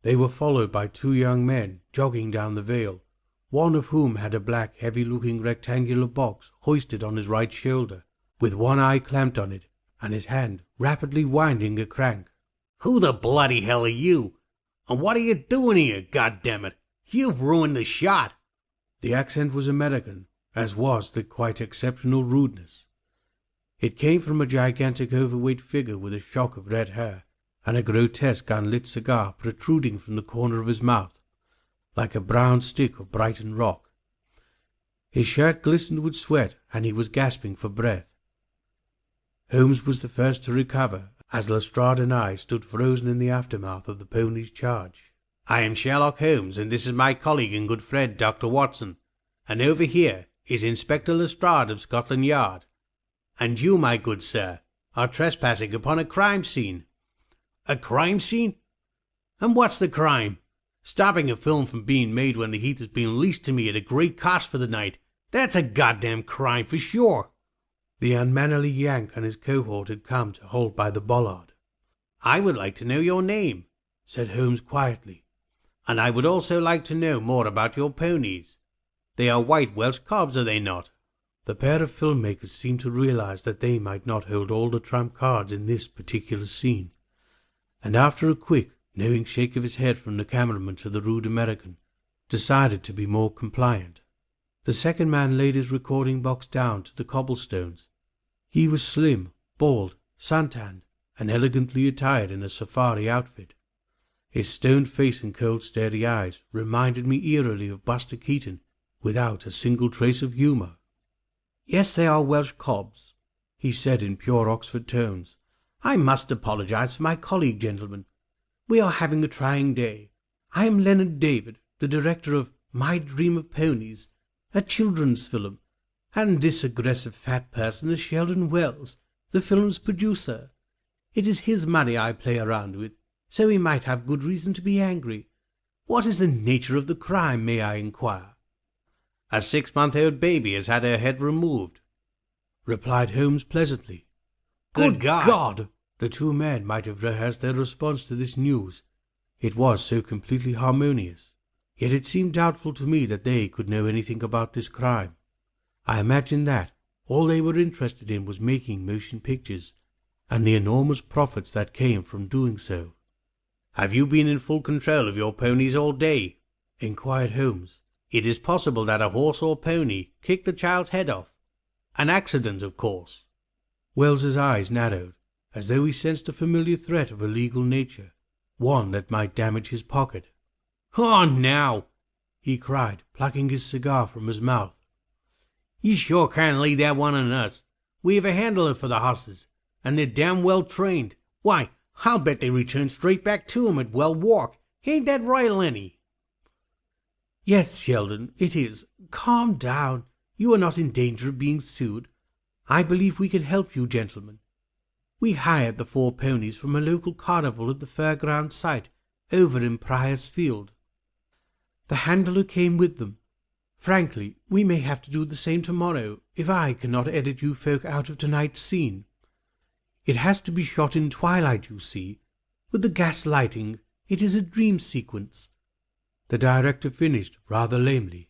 They were followed by two young men jogging down the vale, one of whom had a black, heavy-looking rectangular box hoisted on his right shoulder, with one eye clamped on it, and his hand rapidly winding a crank. "Who the bloody hell are you? And what are you doing here, goddammit? You've ruined the shot." The accent was American, as was the quite exceptional rudeness. It came from a gigantic overweight figure with a shock of red hair, and a grotesque unlit cigar protruding from the corner of his mouth, like a brown stick of Brighton rock. His shirt glistened with sweat, and he was gasping for breath. Holmes was the first to recover, as Lestrade and I stood frozen in the aftermath of the pony's charge. "I am Sherlock Holmes, and this is my colleague and good friend, Dr. Watson. And over here is Inspector Lestrade of Scotland Yard. And you, my good sir, are trespassing upon a crime scene." "A crime scene? And what's the crime?" "Stopping a film from being made when the heath has been leased to me at a great cost for the night. That's a goddamn crime for sure." The unmannerly Yank and his cohort had come to halt by the bollard. "I would like to know your name," said Holmes quietly. "and I would also like to know more about your ponies. They are white Welsh cobs, are they not?" The pair of filmmakers seemed to realize that they might not hold all the trump cards in this particular scene, and after a quick, knowing shake of his head from the cameraman to the rude American, decided to be more compliant. The second man laid his recording box down to the cobblestones. He was slim, bald, suntanned, and elegantly attired in a safari outfit. His stone face and cold, steady eyes reminded me eerily of Buster Keaton, without a single trace of humour. "Yes, they are Welsh cobs," he said in pure Oxford tones. "I must apologize for my colleague, gentlemen. We are having a trying day. I am Leonard David, the director of My Dream of Ponies, a children's film, and this aggressive fat person is Sheldon Wells, the film's producer. It is his money I play around with, so he might have good reason to be angry. What is the nature of the crime, may I inquire?" "A 6-month-old baby has had her head removed," replied Holmes pleasantly. Good God! The two men might have rehearsed their response to this news. It was so completely harmonious. Yet it seemed doubtful to me that they could know anything about this crime. I imagined that all they were interested in was making motion pictures, and the enormous profits that came from doing so. "Have you been in full control of your ponies all day?" inquired Holmes. "It is possible that a horse or pony kicked the child's head off. An accident, of course." Wells's eyes narrowed, as though he sensed a familiar threat of a legal nature, one that might damage his pocket. "Oh, now," he cried, plucking his cigar from his mouth. "You sure can't lay that one on us. We have a handler for the hosses, and they're damn well trained. Why, I'll bet they return straight back to 'em at Well Walk. Ain't that right, Lenny?" "Yes, Sheldon, it is. Calm down. You are not in danger of being sued. I believe we can help you, gentlemen. We hired the 4 ponies from a local carnival at the fairground site over in Prior's Field. The handler came with them. Frankly, we may have to do the same tomorrow if I cannot edit you folk out of tonight's scene. It has to be shot in twilight, you see. With the gas lighting, it is a dream sequence." The director finished rather lamely.